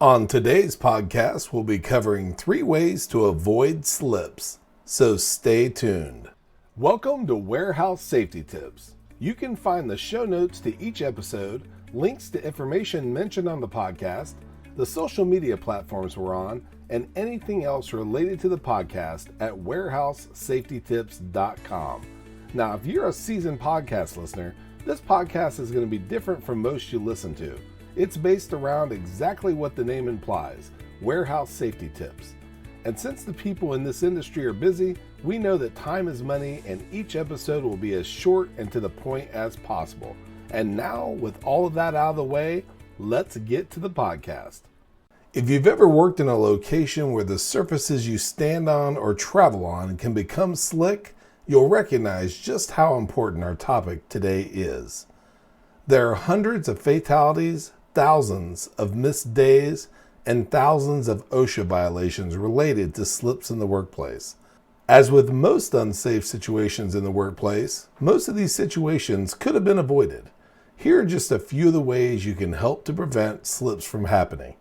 On today's podcast, we'll be covering 3 ways to avoid slips, so stay tuned. Welcome to Warehouse Safety Tips. You can find the show notes to each episode, links to information mentioned on the podcast, the social media platforms we're on, and anything else related to the podcast at warehousesafetytips.com. Now, if you're a seasoned podcast listener, this podcast is going to be different from most you listen to. It's based around exactly what the name implies, warehouse safety tips. And since the people in this industry are busy, we know that time is money and each episode will be as short and to the point as possible. And now, with all of that out of the way, let's get to the podcast. If you've ever worked in a location where the surfaces you stand on or travel on can become slick, you'll recognize just how important our topic today is. There are hundreds of fatalities, thousands of missed days, and thousands of OSHA violations related to slips in the workplace. As with most unsafe situations in the workplace, most of these situations could have been avoided. Here are just a few of the ways you can help to prevent slips from happening.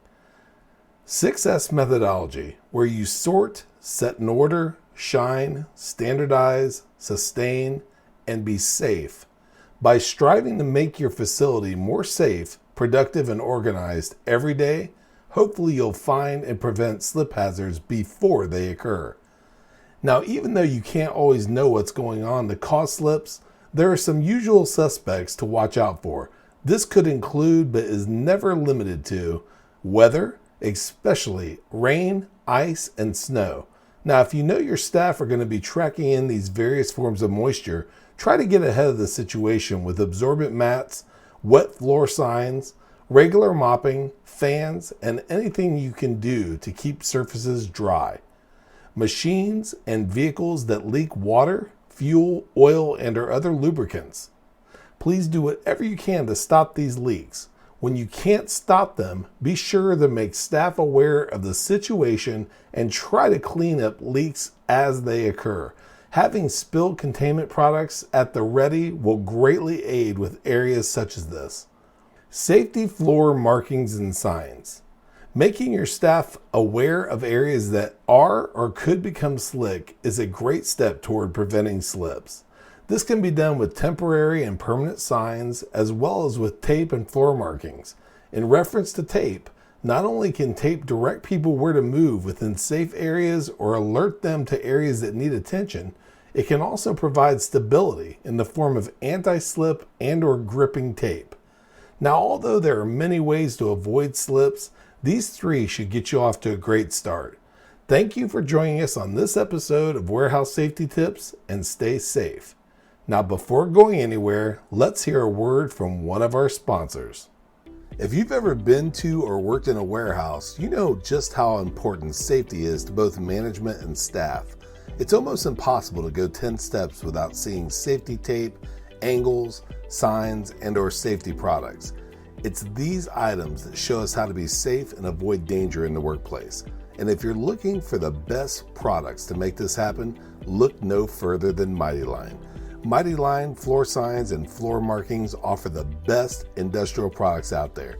6S methodology, where you sort, set in order, shine, standardize, sustain, and be safe. By striving to make your facility more safe, productive, and organized every day, hopefully you'll find and prevent slip hazards before they occur. Now, even though you can't always know what's going on to cause slips, there are some usual suspects to watch out for. This could include, but is never limited to, weather, especially rain, ice, and snow. Now, if you know your staff are going to be tracking in these various forms of moisture, try to get ahead of the situation with absorbent mats, wet floor signs, regular mopping, fans, and anything you can do to keep surfaces dry. Machines and vehicles that leak water, fuel, oil, and or other lubricants. Please do whatever you can to stop these leaks. When you can't stop them, be sure to make staff aware of the situation and try to clean up leaks as they occur. Having spill containment products at the ready will greatly aid with areas such as this. Safety floor markings and signs. Making your staff aware of areas that are or could become slick is a great step toward preventing slips. This can be done with temporary and permanent signs as well as with tape and floor markings. In reference to tape, not only can tape direct people where to move within safe areas or alert them to areas that need attention, it can also provide stability in the form of anti-slip and or gripping tape. Now, although there are many ways to avoid slips, these 3 should get you off to a great start. Thank you for joining us on this episode of Warehouse Safety Tips, and stay safe. Now, before going anywhere, let's hear a word from one of our sponsors. If you've ever been to or worked in a warehouse, you know just how important safety is to both management and staff. It's almost impossible to go 10 steps without seeing safety tape, angles, signs, and or safety products. It's these items that show us how to be safe and avoid danger in the workplace. And if you're looking for the best products to make this happen, look no further than Mighty Line. Mighty Line floor signs and floor markings offer the best industrial products out there.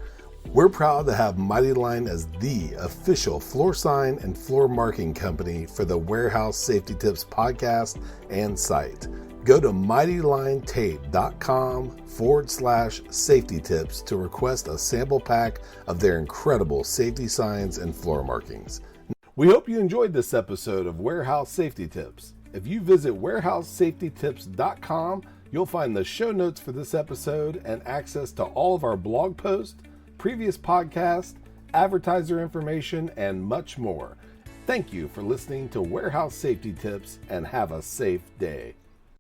We're proud to have Mighty Line as the official floor sign and floor marking company for the Warehouse Safety Tips podcast and site. Go to mightylinetape.com/safety tips to request a sample pack of their incredible safety signs and floor markings. We hope you enjoyed this episode of Warehouse Safety Tips. If you visit warehousesafetytips.com, you'll find the show notes for this episode and access to all of our blog posts, previous podcasts, advertiser information, and much more. Thank you for listening to Warehouse Safety Tips, and have a safe day.